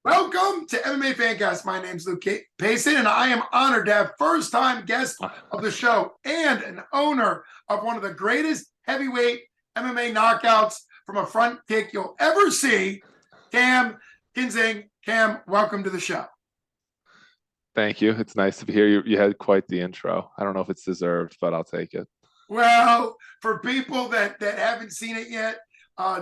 Welcome to MMA Fancast. My name's Luke Payson, and I am honored to have first-time guest of the show and an owner of one of the greatest heavyweight MMA knockouts from a front kick you'll ever see, Cam Kinzig. Cam, welcome to the show. Thank you. It's nice to be here. You had quite the intro. I don't know if it's deserved, but I'll take it. Well, for people that haven't seen it yet,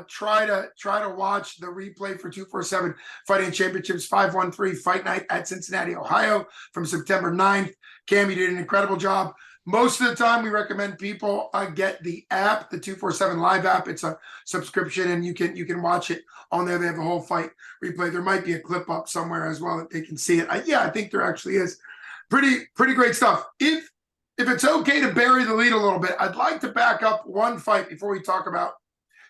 try to watch the replay for 247 Fighting Championships 513 Fight Night at Cincinnati, Ohio from September 9th. Cam, you did an incredible job. Most of the time, we recommend people get the app, the 247 Live app. It's a subscription, and you can watch it on there. They have the whole fight replay. There might be a clip up somewhere as well that they can see it. I think there actually is. Pretty great stuff. If it's okay to bury the lead a little bit, I'd like to back up one fight before we talk about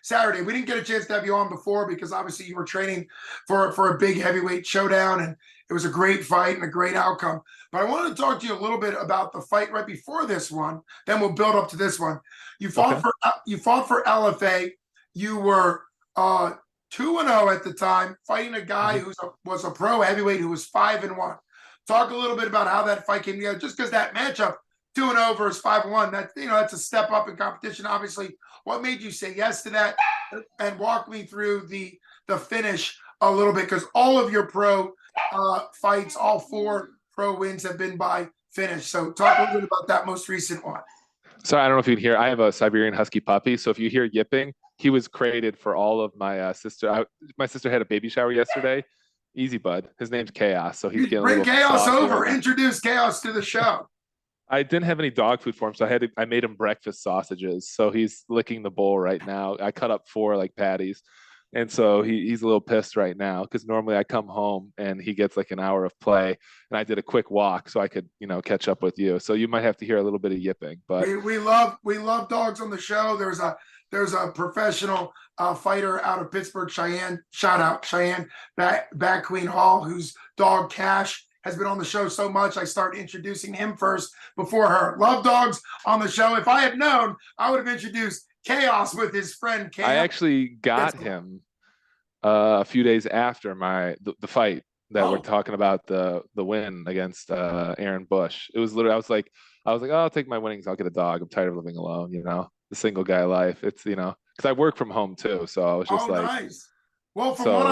Saturday. We didn't get a chance to have you on before because obviously you were training for a big heavyweight showdown, and it was a great fight and a great outcome. But I want to talk to you a little bit about the fight right before this one. Then we'll build up to this one. You fought for LFA. You were 2-0 at the time, fighting a guy who was a pro heavyweight who was 5-1. Talk a little bit about how that fight came together, just because that matchup, 2-0 versus 5-1, that's a step up in competition, obviously. What made you say yes to that? And walk me through the finish a little bit, because all of your pro fights, all 4 pro wins have been by finish. So talk a little bit about that most recent one. So I don't know if you can hear, I have a Siberian Husky puppy. So if you hear yipping, he was created for all of my sister. My sister had a baby shower yesterday. Easy, bud. His name's Chaos. So he's getting Bring Chaos over. Introduce Chaos to the show. I didn't have any dog food for him, so I made him breakfast sausages. So he's licking the bowl right now. I cut up 4 like patties. And so he's a little pissed right now because normally I come home and he gets like an hour of play, and I did a quick walk so I could, catch up with you. So you might have to hear a little bit of yipping, but we love dogs on the show. There's a professional fighter out of Pittsburgh, Cheyenne. Shout out Cheyenne, Bat Queen Hall, whose dog Cash has been on the show so much, I started introducing him first before her. Love dogs on the show. If I had known, I would have introduced Chaos with his friend Cam. I actually got him a few days after the fight that we're talking about, the win against Aaron Bush. It was literally, I was like, oh, I'll take my winnings. I'll get a dog. I'm tired of living alone. The single guy life. It's because I work from home too. So I was just nice. Well, from what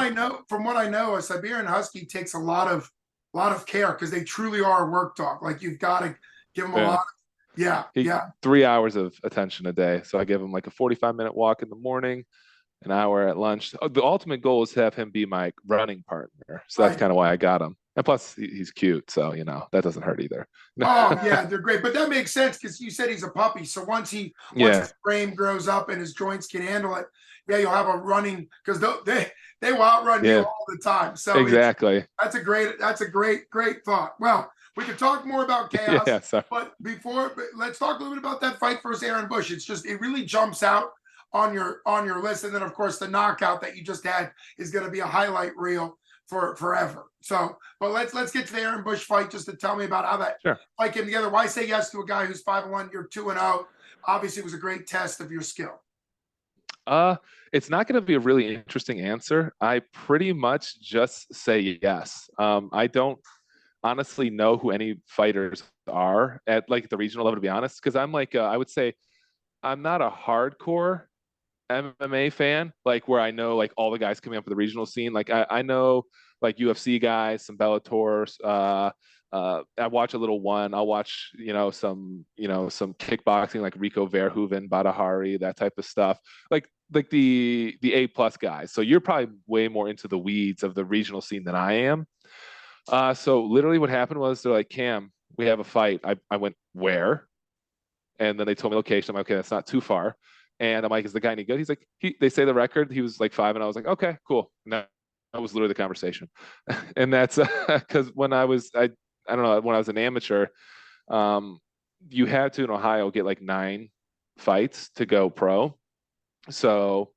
I know, a Siberian Husky takes a lot of care because they truly are a work dog. Like, you've got to give them a lot of, 3 hours of attention a day. So I give him like a 45-minute walk in the morning, an hour at lunch. The ultimate goal is to have him be my running partner. So that's kind of why I got him. And plus he's cute. So, that doesn't hurt either. Oh yeah, they're great. But that makes sense because you said he's a puppy. So once his frame grows up and his joints can handle it, you'll have a running, because they will outrun you all the time. So exactly. That's a great thought. Well, we could talk more about Chaos, but let's talk a little bit about that fight versus Aaron Bush. It really jumps out on your list, and then of course the knockout that you just had is going to be a highlight reel for forever. So, but let's get to the Aaron Bush fight, just to tell me about how that fight came together. Why say yes to a guy who's 5-1? You're 2-0. Obviously, it was a great test of your skill. It's not going to be a really interesting answer. I pretty much just say yes. I don't honestly know who any fighters are at like the regional level, to be honest, because I'm like, I would say I'm not a hardcore MMA fan, like where I know like all the guys coming up with the regional scene. Like I know like UFC guys, some Bellators. I watch a little one. I'll watch, some kickboxing, like Rico Verhoeven, Badahari, that type of stuff. Like the A+ guys. So you're probably way more into the weeds of the regional scene than I am. So literally what happened was they're like, Cam, we have a fight. I went, where? And then they told me location. I'm like, okay, that's not too far. And I'm like, is the guy any good? He's like, they say the record, he was like 5, and I was like, okay, cool. No, that was literally the conversation. And that's because when I don't know, when I was an amateur, you had to in Ohio get like 9 fights to go pro. So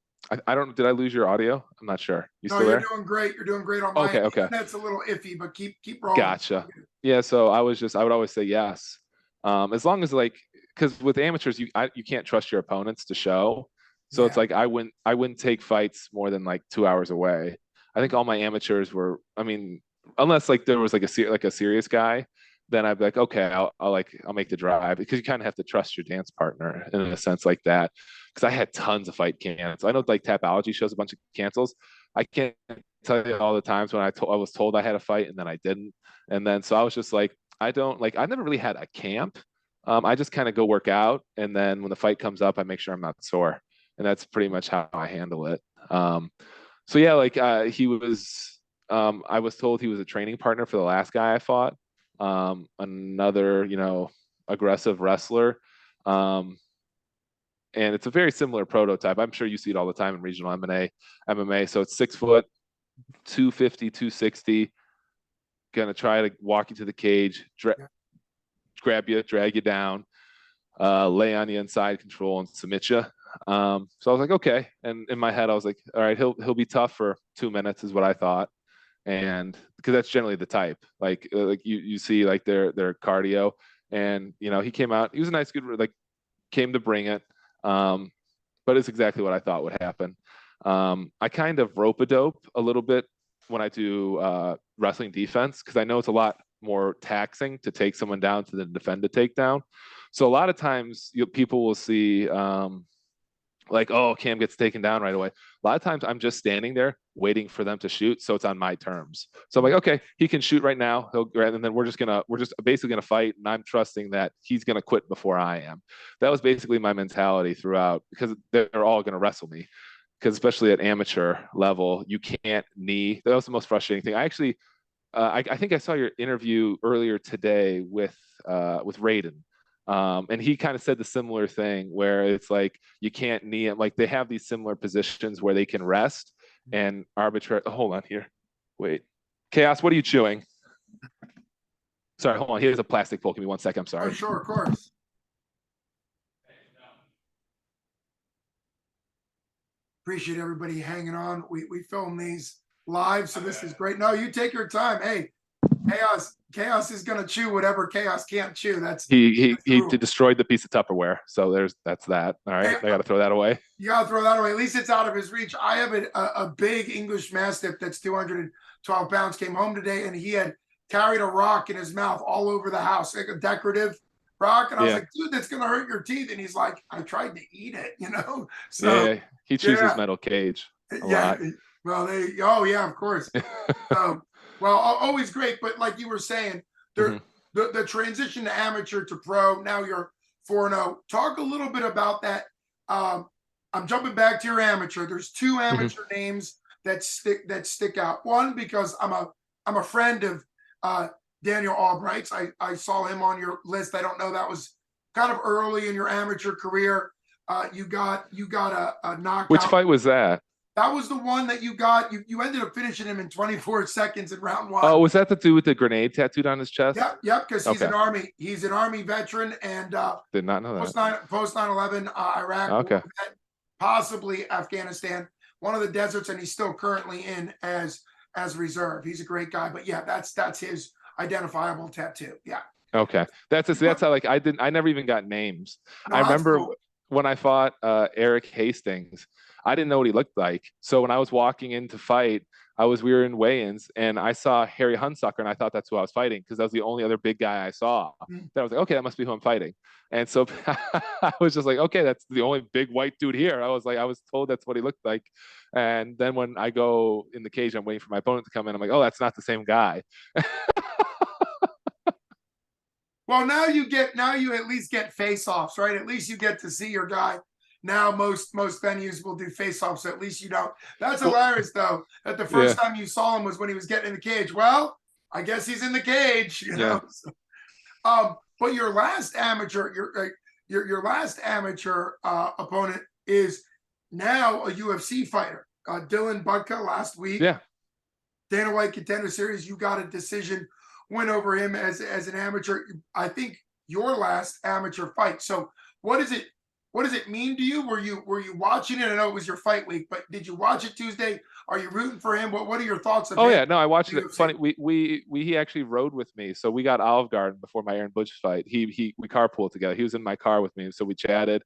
I don't, did I lose your audio? I'm not sure. No, you're doing great. You're doing great on my end. Okay. That's a little iffy, but keep rolling. Gotcha. Yeah. So I would always say yes. As long as like, because with amateurs, you can't trust your opponents to show. So it's like I wouldn't take fights more than like 2 hours away. I think all my amateurs were. I mean, unless like there was like a serious guy, then I'd be like, okay, I'll make the drive because you kind of have to trust your dance partner in a sense like that. Because I had tons of fight cancels. I know like Tapology shows a bunch of cancels. I can't tell you all the times when I was told I had a fight and then I didn't. And then so I was just like, I don't like I never really had a camp. I just kind of go work out, and then when the fight comes up, I make sure I'm not sore, and that's pretty much how I handle it. So yeah, like he was. I was told he was a training partner for the last guy I fought. Another, aggressive wrestler. And it's a very similar prototype. I'm sure you see it all the time in regional MMA. So it's 6 foot, 250, 260. Gonna try to walk you to the cage, grab you, drag you down, lay on the inside, control, and submit you. So I was like, okay. And in my head, I was like, all right, he'll be tough for 2 minutes, is what I thought. And because that's generally the type, like you see like their cardio, and he came out. He was a nice, good, like came to bring it. But it's exactly what I thought would happen. I kind of rope-a-dope a little bit when I do wrestling defense because I know it's a lot more taxing to take someone down to then defend the takedown. So a lot of times people will see like, oh, Cam gets taken down right away. A lot of times I'm just standing there waiting for them to shoot, so it's on my terms. So I'm like, okay, he can shoot right now. And then we're just basically gonna fight, and I'm trusting that he's gonna quit before I am. That was basically my mentality throughout because they're all gonna wrestle me. Because especially at amateur level, you can't knee. That was the most frustrating thing. I actually, I think I saw your interview earlier today with Raiden. And he kind of said the similar thing where it's like you can't knee him. Like they have these similar positions where they can rest and arbitrary. Oh, hold on here. Wait. Chaos, what are you chewing? Sorry, hold on. Here's a plastic bowl. Give me 1 second. I'm sorry. Oh, sure, of course. Appreciate everybody hanging on. We film these live, so this is great. No, you take your time. Hey, Chaos is gonna chew whatever Chaos can't chew. He destroyed the piece of Tupperware. So that's that. All right, I got to throw that away. You gotta throw that away. At least it's out of his reach. I have a big English Mastiff that's 212 pounds. Came home today and he had carried a rock in his mouth all over the house, like a decorative rock. And I was like, dude, that's gonna hurt your teeth. And he's like, I tried to eat it, So yeah, he chews his metal cage a lot. Well, of course. So, well, always great. But like you were saying, the transition to amateur to pro. Now you're 4-0. Talk a little bit about that. I'm jumping back to your amateur. There's two amateur names that stick out. One because I'm a friend of Daniel Albright's. I saw him on your list. I don't know, that was kind of early in your amateur career. You got a knockout. Which fight was that? That was the one that you got. You ended up finishing him in 24 seconds in round 1. Oh, was that the dude with the grenade tattooed on his chest? Yep. Because he's an Army veteran and did not know that. Post 9/11 Iraq, vet, possibly Afghanistan, one of the deserts, and he's still currently in as reserve. He's a great guy, but yeah, that's his identifiable tattoo. Yeah. Okay, that's how like I never even got names. No, I remember when I fought Eric Hastings. I didn't know what he looked like. So when I was walking in to fight, we were in weigh-ins and I saw Harry Hunsucker and I thought that's who I was fighting because that was the only other big guy I saw. Then I was like, okay, that must be who I'm fighting. And so I was just like, okay, that's the only big white dude here. I was told that's what he looked like. And then when I go in the cage, I'm waiting for my opponent to come in. I'm like, oh, that's not the same guy. Well, now you at least get face-offs, right? At least you get to see your guy. Now most venues will do face-offs, so at least you don't. That's hilarious, though, that the first time you saw him was when he was getting in the cage. Well, I guess he's in the cage, know. So, but your last amateur, your last amateur opponent is now a UFC fighter. Dylan Budka last week. Yeah. Dana White Contender Series, you got a decision win over him as an amateur. I think your last amateur fight. So what does it mean to you? Were you watching it? I know it was your fight week, but did you watch it Tuesday? Are you rooting for him? What are your thoughts on yeah, no, I watched it. Funny, he actually rode with me. So we got Olive Garden before my Aaron Butch fight. We carpooled together. He was in my car with me, so we chatted.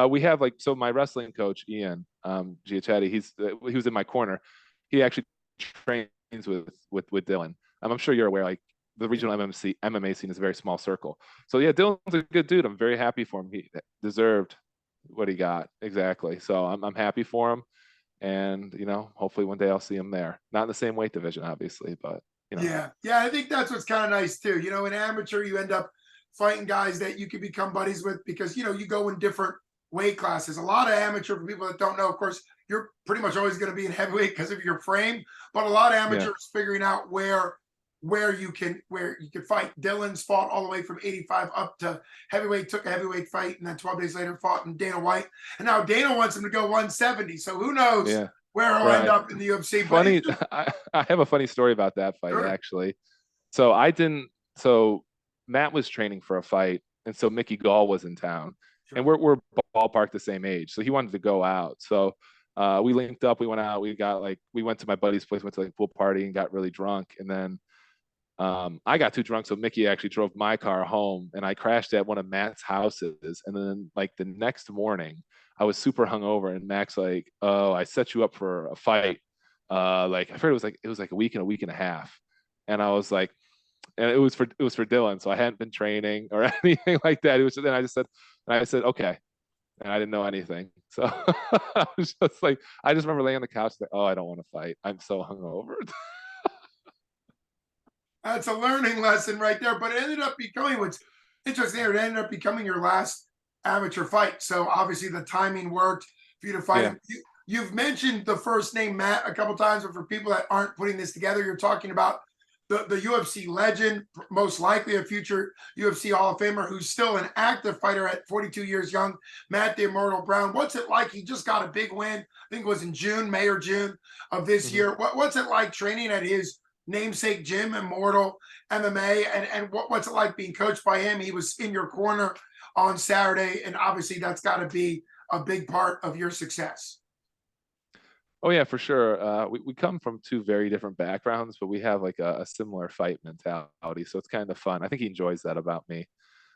We have my wrestling coach Ian Giachetti. He was in my corner. He actually trains with Dylan. I'm sure you're aware, like the regional MMA scene is a very small circle. So yeah, Dylan's a good dude. I'm very happy for him. He deserved what he got exactly. So I'm happy for him, and hopefully one day I'll see him there. Not in the same weight division, obviously, but Yeah, yeah, I think that's what's kind of nice too. In amateur, you end up fighting guys that you can become buddies with because you go in different weight classes. A lot of amateur, for people that don't know, of course, you're pretty much always going to be in heavyweight because of your frame. But a lot of yeah, amateurs figuring out where you can fight. Dylan's fought all the way from 85 up to heavyweight, took a heavyweight fight, and then 12 days later fought in Dana White. And now Dana wants him to go 170. So who knows yeah, where he'll end right. up in the UFC. Funny, I have a funny story about that fight Sure. actually. So I didn't. So Matt was training for a fight, and so Mickey Gall was in town, Sure. and we're ballpark the same age, so he wanted to go out. So we linked up. We went out. We went to my buddy's place, went to like pool party, and got really drunk. And then I got too drunk, so Mickey actually drove my car home, and I crashed at one of Matt's houses. And then like the next morning, I was super hungover, and Matt's like, "Oh, I set you up for a fight." Like I heard it was like a week and a half, and I was like, and it was for Dylan, so I hadn't been training or anything like that. It was just, and I said okay, and I didn't know anything. So I was just like, I just remember laying on the couch like, oh, I don't want to fight. I'm so hungover. That's a learning lesson right there. But it ended up becoming what's interesting. It ended up becoming your last amateur fight. So obviously the timing worked for you to fight Yeah. him. You've mentioned the first name Matt a couple times, but for people that aren't putting this together, you're talking about the UFC legend, most likely a future UFC Hall of Famer who's still an active fighter at 42 years young, Matt the Immortal Brown. What's it like? He just got a big win. I think it was in May or June of this year. What's it like training at his namesake gym, Immortal MMA, and what's it like being coached by him? He was in your corner on Saturday, and obviously that's got to be a big part of your success. Oh yeah, for sure. We come from two very different backgrounds, but we have like a similar fight mentality, so it's kind of fun. I think he enjoys that about me,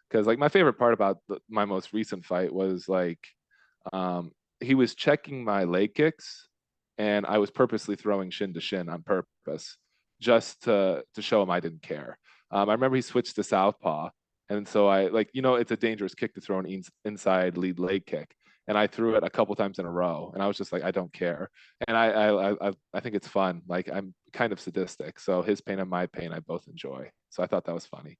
because like my favorite part about my most recent fight was like he was checking my leg kicks, and I was purposely throwing shin to shin on purpose, just to show him I didn't care. I remember he switched to southpaw, and so I like it's a dangerous kick to throw an inside lead leg kick, and I threw it a couple times in a row, and I was just like, I don't care, and I think it's fun. Like I'm kind of sadistic, so his pain and my pain I both enjoy. So I thought that was funny.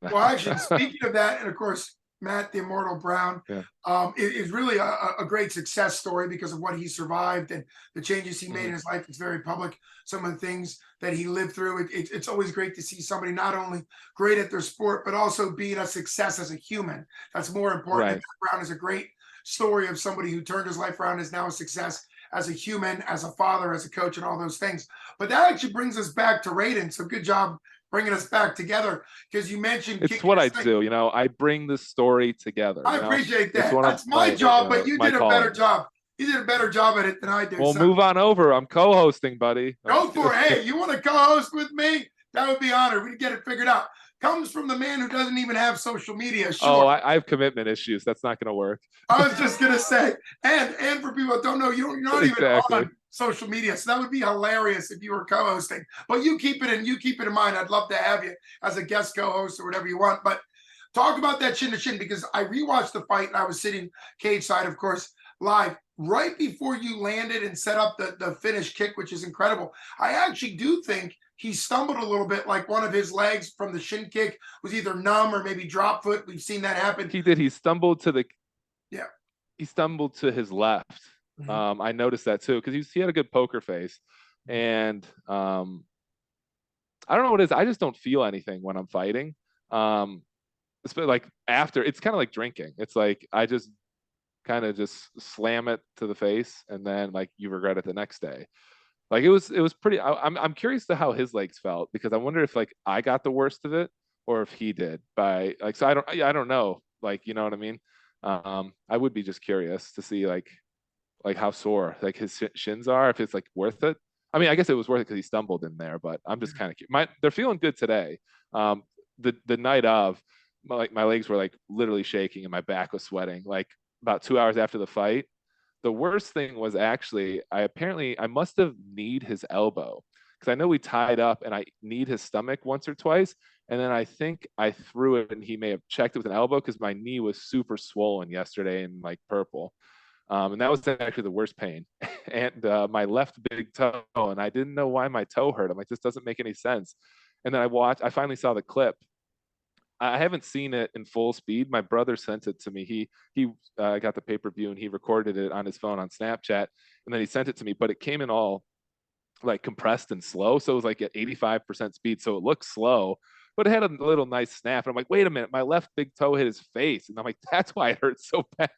Well, actually, speaking of that, and of course, Matt the Immortal Brown Yeah. is really a great success story because of what he survived and the changes he made in his life. It's very public. Some of the things that he lived through. It's always great to see somebody not only great at their sport, but also being a success as a human. That's more important. Right. And Matt Brown is a great story of somebody who turned his life around, is now a success as a human, as a father, as a coach, and all those things. But that actually brings us back to Raiden. So good job bringing us back together, because you mentioned It's what I do. I bring the story together. I appreciate It's that. one of That's my job, but you my did a better callings. job. You did a better job at it than I did. Well, So move on over. I'm co-hosting, buddy. go for it. Hey, you want to co-host with me? That would be honored. We can get it figured out. Comes from the man who doesn't even have social media. Sure. Oh, I have commitment issues. That's not going to work. I was just gonna say, and for people that don't know, you're not even on social media, so that would be hilarious if you were co-hosting. But you keep it in mind. I'd love to have you as a guest co-host or whatever you want. But talk about that shin to shin, because I rewatched the fight and I was sitting cage side, of course, live right before you landed and set up the finish kick, which is incredible. I actually do think he stumbled a little bit, like one of his legs from the shin kick was either numb or maybe drop foot. We've seen that happen. He did. He stumbled to the. Yeah. He stumbled to his left. I noticed that too, because he had a good poker face, and I don't know what it is. I just don't feel anything when I'm fighting. It's like after, it's kind of like drinking. It's like I just kind of just slam it to the face, and then like you regret it the next day. Like it was pretty. I'm curious to how his legs felt, because I wonder if like I got the worst of it or if he did. By like, so I don't know. Like, you know what I mean? I would be just curious to see like how sore like his shins are, if it's like worth it. I mean, I guess it was worth it because he stumbled in there, but I'm just kind of they're feeling good today. The night of, my legs were like literally shaking and my back was sweating. Like about 2 hours after the fight, the worst thing was actually I must have kneed his elbow because I know we tied up and I kneed his stomach once or twice. And then I think I threw it and he may have checked it with an elbow because my knee was super swollen yesterday and like purple. And that was actually the worst pain. And my left big toe, and I didn't know why my toe hurt. I'm like, this doesn't make any sense. And then I finally saw the clip. I haven't seen it in full speed. My brother sent it to me. He got the pay-per-view and he recorded it on his phone on Snapchat, and then he sent it to me. But it came in all like compressed and slow, so it was like at 85% speed. So it looked slow, but it had a little nice snap. And I'm like, wait a minute, my left big toe hit his face, and I'm like, that's why it hurts so bad.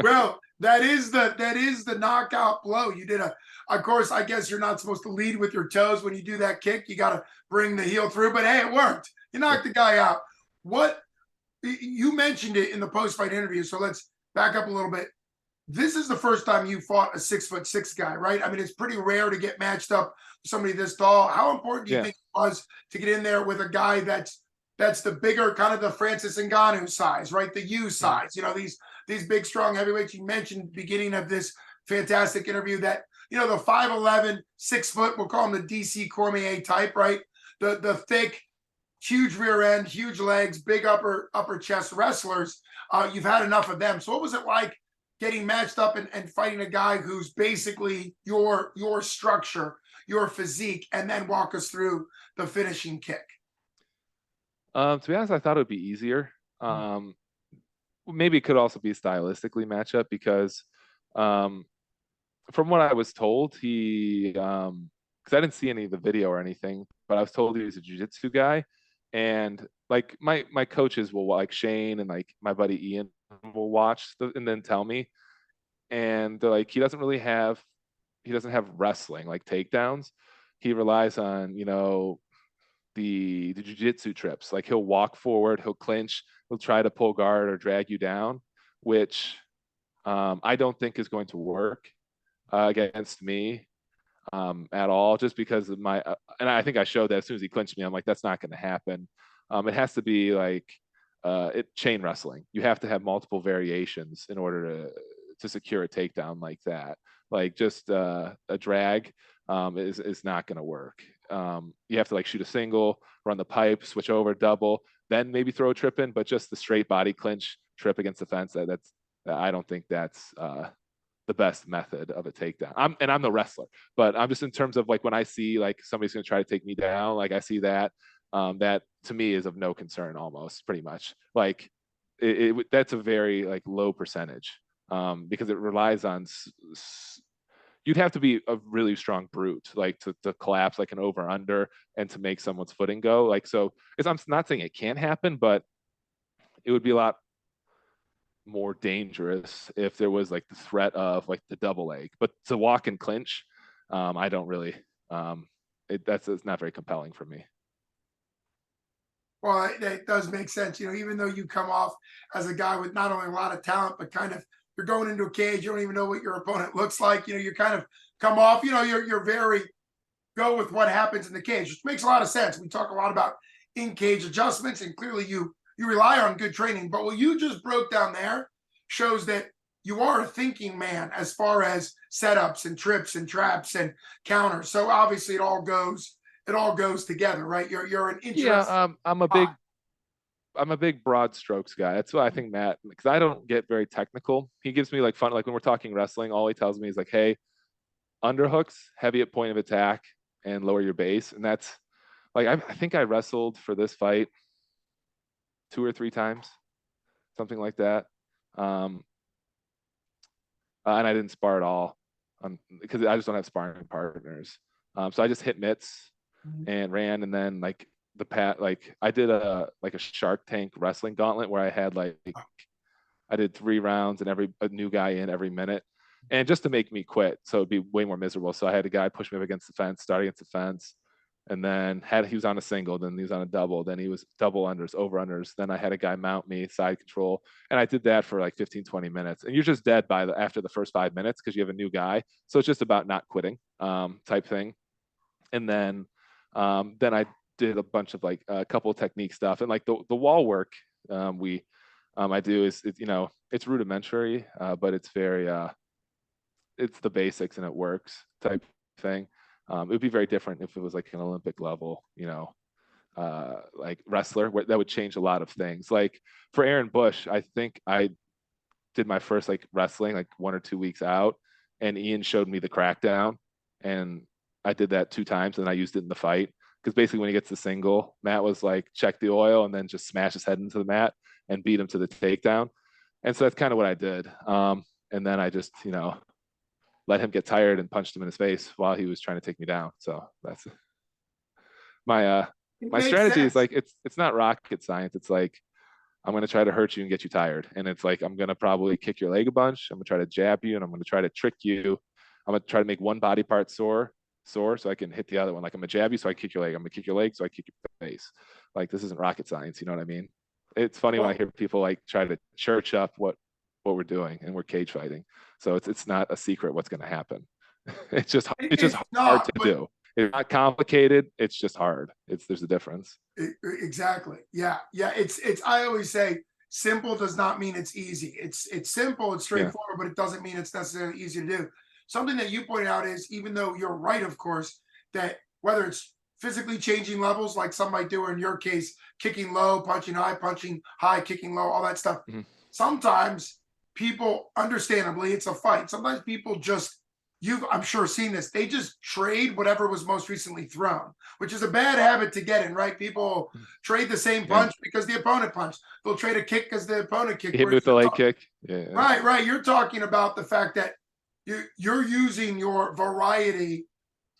Well, that is the knockout blow. You did of course, I guess you're not supposed to lead with your toes when you do that kick. You got to bring the heel through, but hey, it worked. You knocked the guy out. What you mentioned it in the post-fight interview, so let's back up a little bit. This is the first time you fought a 6'6" guy, right? I mean, it's pretty rare to get matched up with somebody this tall. How important do you think it was to get in there with a guy that's the bigger, kind of the Francis Ngannou size, right? The U size, you know, these big, strong heavyweights. You mentioned at the beginning of this fantastic interview that, you know, the 5'11", 6 foot, we'll call him the DC Cormier type, right? The thick, huge rear end, huge legs, big upper chest wrestlers. You've had enough of them. So what was it like getting matched up and fighting a guy who's basically your structure, your physique, and then walk us through the finishing kick? To be honest, I thought it would be easier. Maybe it could also be stylistically matchup because from what I was told, because I didn't see any of the video or anything, but I was told he was a jiu-jitsu guy. And like my coaches will, like Shane and like my buddy Ian will watch and then tell me. And they're like, he doesn't have wrestling like takedowns. He relies on, you know, the jiu-jitsu trips. Like he'll walk forward, he'll clinch, he'll try to pull guard or drag you down, which I don't think is going to work against me at all, just because of my and I think I showed that as soon as he clinched me, I'm like, that's not going to happen. It has to be like chain wrestling. You have to have multiple variations in order to secure a takedown like that. Like just a drag is not going to work. You have to like shoot a single, run the pipe, switch over, double, then maybe throw a trip in. But just the straight body clinch trip against the fence, I don't think that's the best method of a takedown. I'm the wrestler, but I'm just in terms of like when I see like somebody's going to try to take me down, like I see that that to me is of no concern, almost pretty much. Like that's a very like low percentage because it relies on you'd have to be a really strong brute, like to collapse like an over under and to make someone's footing go. Like so, I'm not saying it can't happen, but it would be a lot more dangerous if there was like the threat of like the double leg. But to walk and clinch, I don't really. It's not very compelling for me. Well, it does make sense. You know, even though you come off as a guy with not only a lot of talent, but kind of you're going into a cage, you don't even know what your opponent looks like. You know, you kind of come off, you know, you're very go with what happens in the cage, which makes a lot of sense. We talk a lot about in-cage adjustments, and clearly you rely on good training. But what you just broke down there shows that you are a thinking man as far as setups and trips and traps and counters. So obviously it all goes together, right? You're an interesting. Yeah, I'm a big broad strokes guy. That's why I think Matt, because I don't get very technical. He gives me like fun, like when we're talking wrestling, all he tells me is like, hey, underhooks, heavy at point of attack, and lower your base. And that's like I think I wrestled for this fight 2 or 3 times, something like that. And I didn't spar at all because I just don't have sparring partners. So I just hit mitts and ran, and then like like I did a Shark Tank wrestling gauntlet where I had like I did 3 rounds and a new guy in every minute, and just to make me quit, so it'd be way more miserable. So I had a guy push me up against the fence, start against the fence, and then he was on a single, then he was on a double, then he was double unders, over unders. Then I had a guy mount me, side control, and I did that for like 15, 20 minutes. And you're just dead after the first 5 minutes because you have a new guy. So it's just about not quitting, type thing. And then I did a bunch of like a couple of technique stuff and like the wall work. We I do is, it's rudimentary, but it's very, it's the basics and it works type thing. It would be very different if it was like an Olympic level, like wrestler, where that would change a lot of things. Like for Aaron Bush, I think I did my first like wrestling like 1 or 2 weeks out, and Ian showed me the crackdown, and I did that 2 times, and I used it in the fight. Because basically, when he gets the single, Matt was like, check the oil, and then just smash his head into the mat and beat him to the takedown. And so that's kind of what I did. And then I just, let him get tired and punched him in his face while he was trying to take me down. So that's my It my makes strategy is sense. like it's not rocket science. It's like I'm gonna try to hurt you and get you tired. And it's like I'm gonna probably kick your leg a bunch. I'm gonna try to jab you, and I'm gonna try to trick you. I'm gonna try to make one body part sore so I can hit the other one. Like I'm gonna jab you so I kick your leg. I'm gonna kick your leg so I kick your face. Like this isn't rocket science, you know what I mean? It's funny when I Well, hear people like try to church up what we're doing, and we're cage fighting. So it's not a secret what's gonna happen. It's just it's hard to not, but do. It's not complicated. It's just hard. There's a difference. exactly. Yeah. Yeah. It's, I always say simple does not mean it's easy. It's simple, it's Yeah. straightforward, but it doesn't mean it's necessarily easy to do. Something that you pointed out is, even though you're right, of course, that whether it's physically changing levels, like some might do, or in your case, kicking low, punching high, kicking low, all that stuff. Mhm. Sometimes people, understandably, it's a fight. Sometimes people just, I'm sure seen this, they just trade whatever was most recently thrown, which is a bad habit to get in, right? People trade the same Yeah. punch because the opponent punched. They'll trade a kick because the opponent kicked. You hit me with the leg kick. Yeah. Right, right. You're talking about the fact that you're using your variety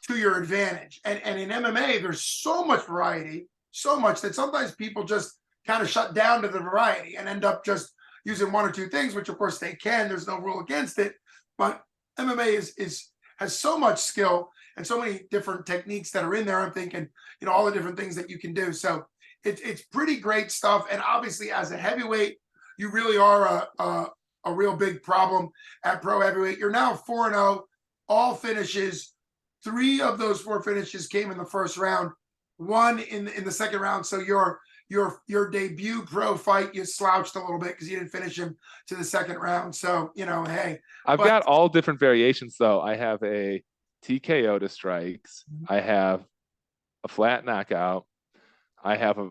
to your advantage. And in MMA, there's so much variety, so much that sometimes people just kind of shut down to the variety and end up just using one or two things, which of course they can. There's no rule against it. But MMA has so much skill and so many different techniques that are in there. I'm thinking, all the different things that you can do. So it's pretty great stuff. And obviously, as a heavyweight, you really are a real big problem at pro heavyweight. You're now 4-0, all finishes. 3 of those 4 finishes came in the first round, 1 in the second round. So your debut pro fight, you slouched a little bit because you didn't finish him to the second round. So, hey. I've But got all different variations though. I have a TKO to strikes. I have a flat knockout. I have a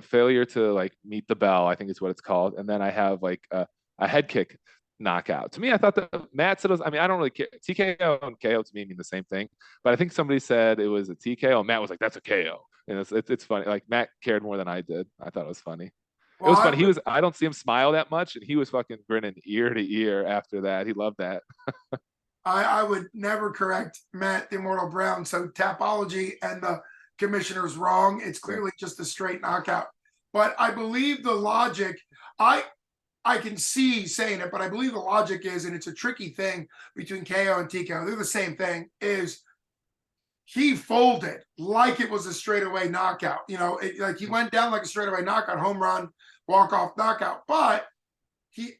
failure to like meet the bell, I think is what it's called. And then I have like a head kick knockout. To me, I thought that Matt said it was, I mean, I don't really care. TKO and KO to me mean the same thing, but I think somebody said it was a TKO. And Matt was like, that's a KO. And it's funny. Like Matt cared more than I did. I thought it was funny. It well, was funny. I don't see him smile that much, and he was fucking grinning ear to ear after that. He loved that. I would never correct Matt the Immortal Brown. So Tapology and the commissioner's wrong. It's Yeah. clearly just a straight knockout. But I believe the logic, I can see saying it, but I believe the logic is, and it's a tricky thing between KO and TKO, they're the same thing, is he folded like it was a straightaway knockout. Like he went down like a straightaway knockout, home run, walk-off knockout. But he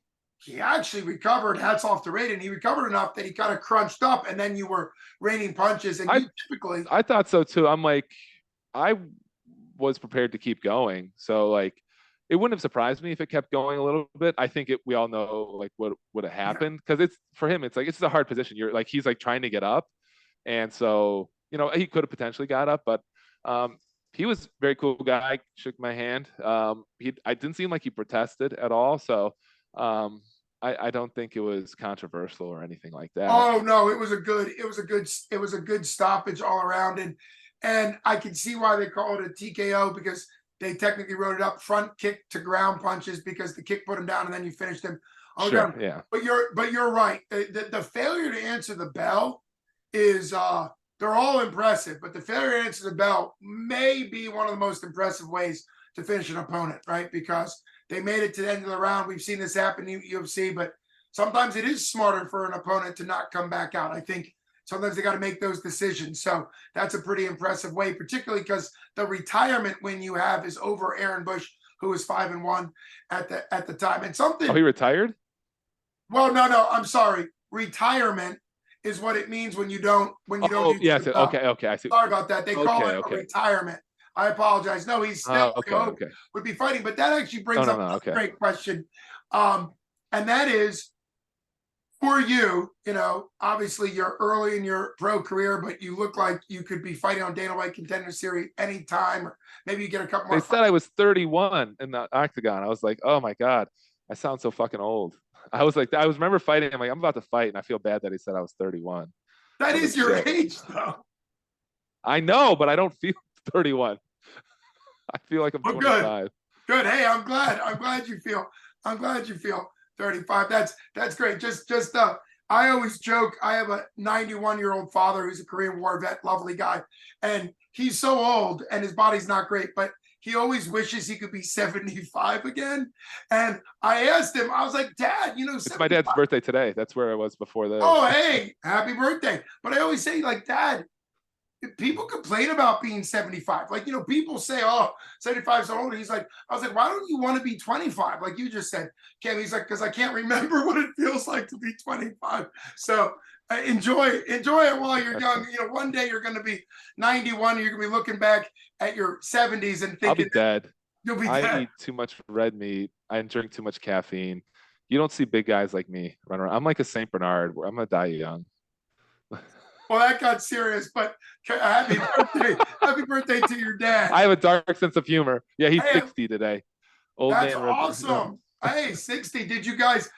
actually recovered. Hats off to Raiden. He recovered enough that he kind of crunched up, and then you were raining punches. And you typically, I thought so too. I'm like, I was prepared to keep going. So like, it wouldn't have surprised me if it kept going a little bit. I think we all know like what would have happened, because it's for him. It's like it's a hard position. You're like he's like trying to get up, and so he could have potentially got up, but he was a very cool guy. Shook my hand. I didn't seem like he protested at all. So I don't think it was controversial or anything like that. oh no, it was a good stoppage all around. And I can see why they call it a TKO, because they technically wrote it up front kick to ground punches, because the kick put him down and then you finished him on the Sure, ground. yeah. But you're right. The failure to answer the bell is they're all impressive, but the failure to answer the bell may be one of the most impressive ways to finish an opponent, right? Because they made it to the end of the round. We've seen this happen in UFC, but sometimes it is smarter for an opponent to not come back out. I think sometimes they got to make those decisions. So that's a pretty impressive way, particularly because the retirement win you have is over Aaron Bush, who was 5-1 at the time. And something. Oh, he retired? Well, no, I'm sorry. Retirement is what it means when you don't do yes. too well. Okay. I see. Sorry about that. They call it a Okay. retirement. I apologize. No, he's still, Oh, I okay, hope, okay. would be fighting. But that actually Oh, brings no, up no, a okay. great question. And that is for you, obviously you're early in your pro career, but you look like you could be fighting on Dana White Contender Series anytime, or maybe you get a couple They more said I was 31 in the octagon. I was like, oh my God, I sound so fucking old. I was like, I was remember fighting. I'm like, I'm about to fight, and I feel bad that he said I was 31. That I was like, is your shit. age, though. I know, but I don't feel 31. I feel like I'm Well, good. 25. Good. Hey, I'm glad. I'm glad you feel 35. That's great. I always joke. I have a 91-year-old father who's a Korean War vet, lovely guy, and he's so old and his body's not great, but he always wishes he could be 75 again. And I asked him, I was like, Dad, It's my dad's 75. birthday today. That's where I was before this. Oh, hey, happy birthday. But I always say, like, Dad, people complain about being 75. Like, people say, oh, 75 is so old. He's like, I was like, why don't you want to be 25? Like you just said, Cam. He's like, because I can't remember what it feels like to be 25. So enjoy it while you're young. One day you're going to be 91. You're going to be looking back at your 70s and I'll be thinking dead. you'll be I dead. eat too much red meat. I drink too much caffeine. You don't see big guys like me run around. I'm like a Saint Bernard. Where I'm gonna die young. Well, that got serious, but happy birthday. Happy birthday to your dad. I have a dark sense of humor. Yeah, he's Hey, 60 today. Old that's man River. awesome. Hey, 60. Did you guys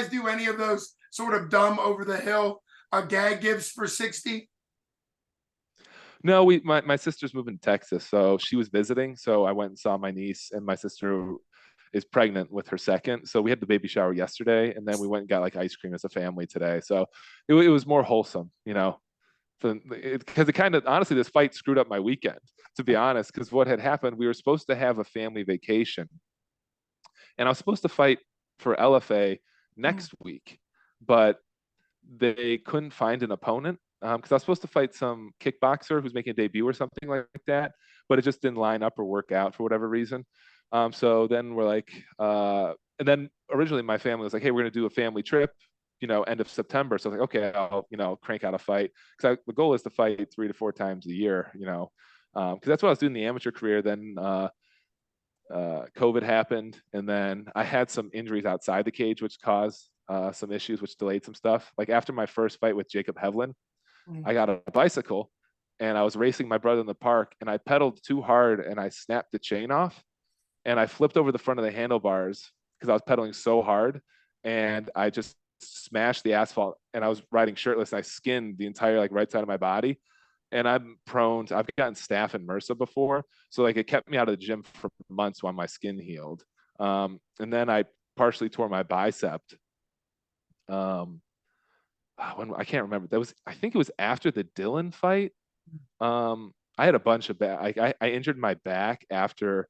do any of those sort of dumb over the hill gag gifts for 60? No, my sister's moving to Texas, so she was visiting. So I went and saw my niece, and my sister is pregnant with her second. So we had the baby shower yesterday, and then we went and got like ice cream as a family today. So it was more wholesome, because it kind of honestly this fight screwed up my weekend, to be honest, because what had happened, we were supposed to have a family vacation, and I was supposed to fight for LFA next week, but they couldn't find an opponent because I was supposed to fight some kickboxer who's making a debut or something like that, but it just didn't line up or work out for whatever reason. So then we're like, and then originally my family was like, hey, we're going to do a family trip, end of September. So I was like, okay, I'll, crank out a fight. Because the goal is to fight 3 to 4 times a year, because that's what I was doing in the amateur career. Then COVID happened, and then I had some injuries outside the cage, which caused some issues, which delayed some stuff. Like after my first fight with Jacob Hevlin, I got a bicycle and I was racing my brother in the park, and I pedaled too hard and I snapped the chain off, and I flipped over the front of the handlebars because I was pedaling so hard, and I just smashed the asphalt, and I was riding shirtless, and I skinned the entire like right side of my body. And I've gotten staph and MRSA before. So like it kept me out of the gym for months while my skin healed. And then I partially tore my bicep. Um, when I can't remember, I think it was after the Dylan fight. I had a bunch of back. I injured my back after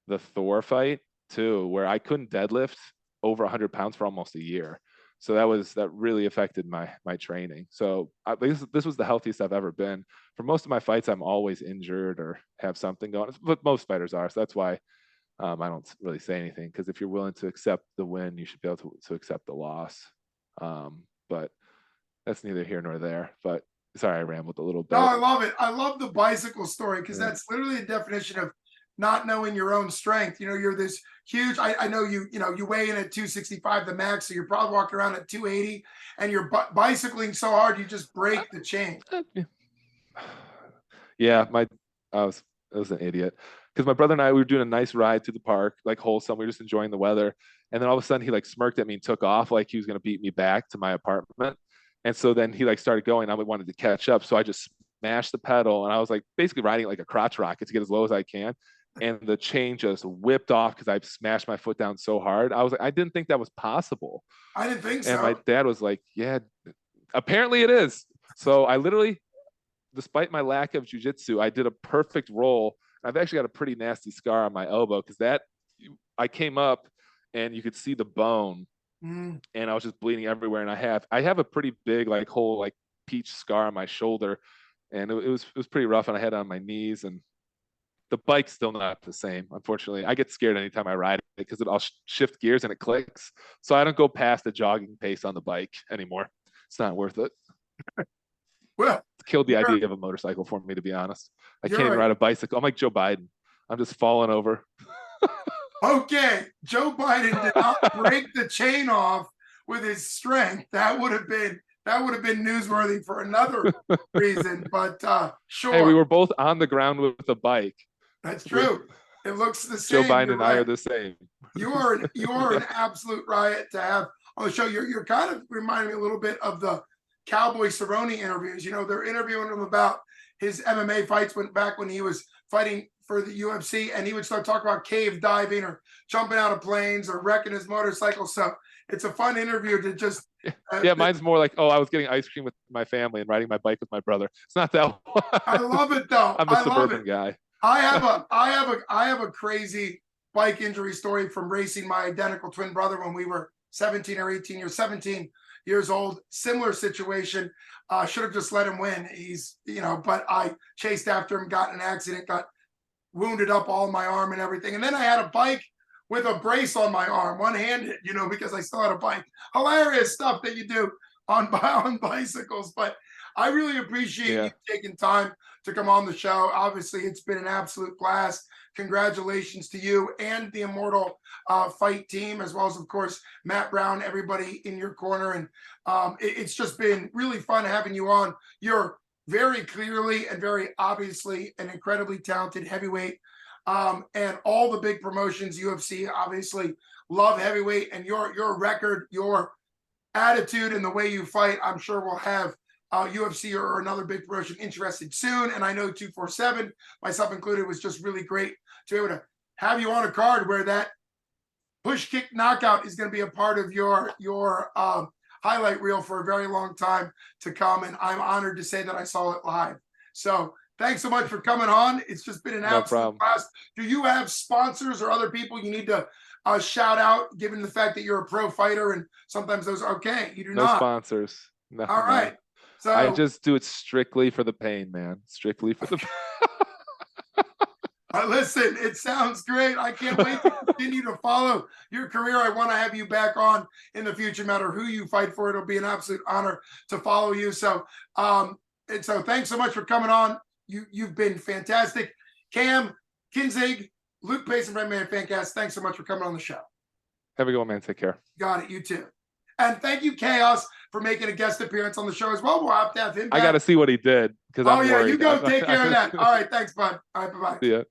the Thor fight too, where I couldn't deadlift over 100 pounds for almost a year. So that really affected my training. So this was the healthiest I've ever been. For most of my fights, I'm always injured or have something going. But most fighters are. So that's why I don't really say anything, because if you're willing to accept the win, you should be able to accept the loss. But that's neither here nor there. But sorry, I rambled a little No, bit. I love it. I love the bicycle story because Yeah. that's literally a definition of not knowing your own strength. You're this huge. I know you weigh in at 265 the max, so you're probably walking around at 280, and you're bicycling so hard you just break the chain. Yeah, I was an idiot, because my brother and I, we were doing a nice ride to the park, like wholesome. We were just enjoying the weather, and then all of a sudden he like smirked at me and took off like he was gonna beat me back to my apartment. And so then he like started going. I wanted to catch up, so I just smashed the pedal, and I was like basically riding like a crotch rocket to get as low as I can. And the chain just whipped off because I smashed my foot down so hard. I was like, I didn't think that was possible. I didn't think And my so. dad was like, yeah, apparently it is. So I literally, despite my lack of jujitsu, I did a perfect roll. I've actually got a pretty nasty scar on my elbow because I came up and you could see the bone, Mm. and I was just bleeding everywhere. And I have a pretty big like whole like peach scar on my shoulder, and it was pretty rough. And I had it on my knees, and the bike's still not the same. Unfortunately, I get scared anytime I ride it because I'll shift gears and it clicks. So I don't go past the jogging pace on the bike anymore. It's not worth it. Well, killed the idea of a motorcycle for me, to be honest. I can't even You're ride a bicycle. I'm like Joe Biden. I'm just falling over. okay. Joe Biden did not break the chain off with his strength. That would have been newsworthy for another reason. But Hey, sure, we were both on the ground with a bike. that's true. It looks the Joe same. Biden You're and I are right. the same. You are an absolute riot to have on the show. You're kind of reminding me a little bit of the Cowboy Cerrone interviews. You know, they're interviewing him about his MMA fights back when he was fighting for the UFC, and he would start talking about cave diving or jumping out of planes or wrecking his motorcycle. So it's a fun interview to just yeah, mine's more like, oh, I was getting ice cream with my family and riding my bike with my brother. It's not that one. I love it though. I'm a suburban guy. I have a crazy bike injury story from racing my identical twin brother when we were 17 or 18 years, 17 years old. Similar situation. Should have just let him win. He's, but I chased after him, got in an accident, got wounded up all my arm and everything. And then I had a bike with a brace on my arm, one-handed, because I still had a bike. Hilarious stuff that you do on bicycles. But I really appreciate you taking time to come on the show. Obviously, it's been an absolute blast. Congratulations to you and the Immortal Fight team, as well as, of course, Matt Brown, everybody in your corner. And it's just been really fun having you on. You're very clearly and very obviously an incredibly talented heavyweight. And all the big promotions, UFC, obviously love heavyweight, and your record, your attitude, and the way you fight, I'm sure will have UFC or another big promotion interested soon. And I know 247, myself included, was just really great to be able to have you on a card where that push kick knockout is going to be a part of your highlight reel for a very long time to come. And I'm honored to say that I saw it live. So thanks so much for coming on. It's just been an absolute blast. Do you have sponsors or other people you need to shout out, given the fact that you're a pro fighter and sometimes those okay? You do not. No sponsors. No, all right. So I just do it strictly for the pain, man. Strictly for the listen, it sounds great. I can't wait to continue to follow your career. I want to have you back on in the future, no matter who you fight for. It'll be an absolute honor to follow you. So and so thanks so much for coming on. You've been fantastic. Cam, Kinzig, Luke Pace, and Red Man Fancast, thanks so much for coming on the show. Have a good one, man. Take care. Got it. You too. And thank you, Chaos, for making a guest appearance on the show as well. We'll have to have him back. I got to see what he did. Oh, yeah, you go take care of that. All right, thanks, bud. All right, bye-bye. See ya.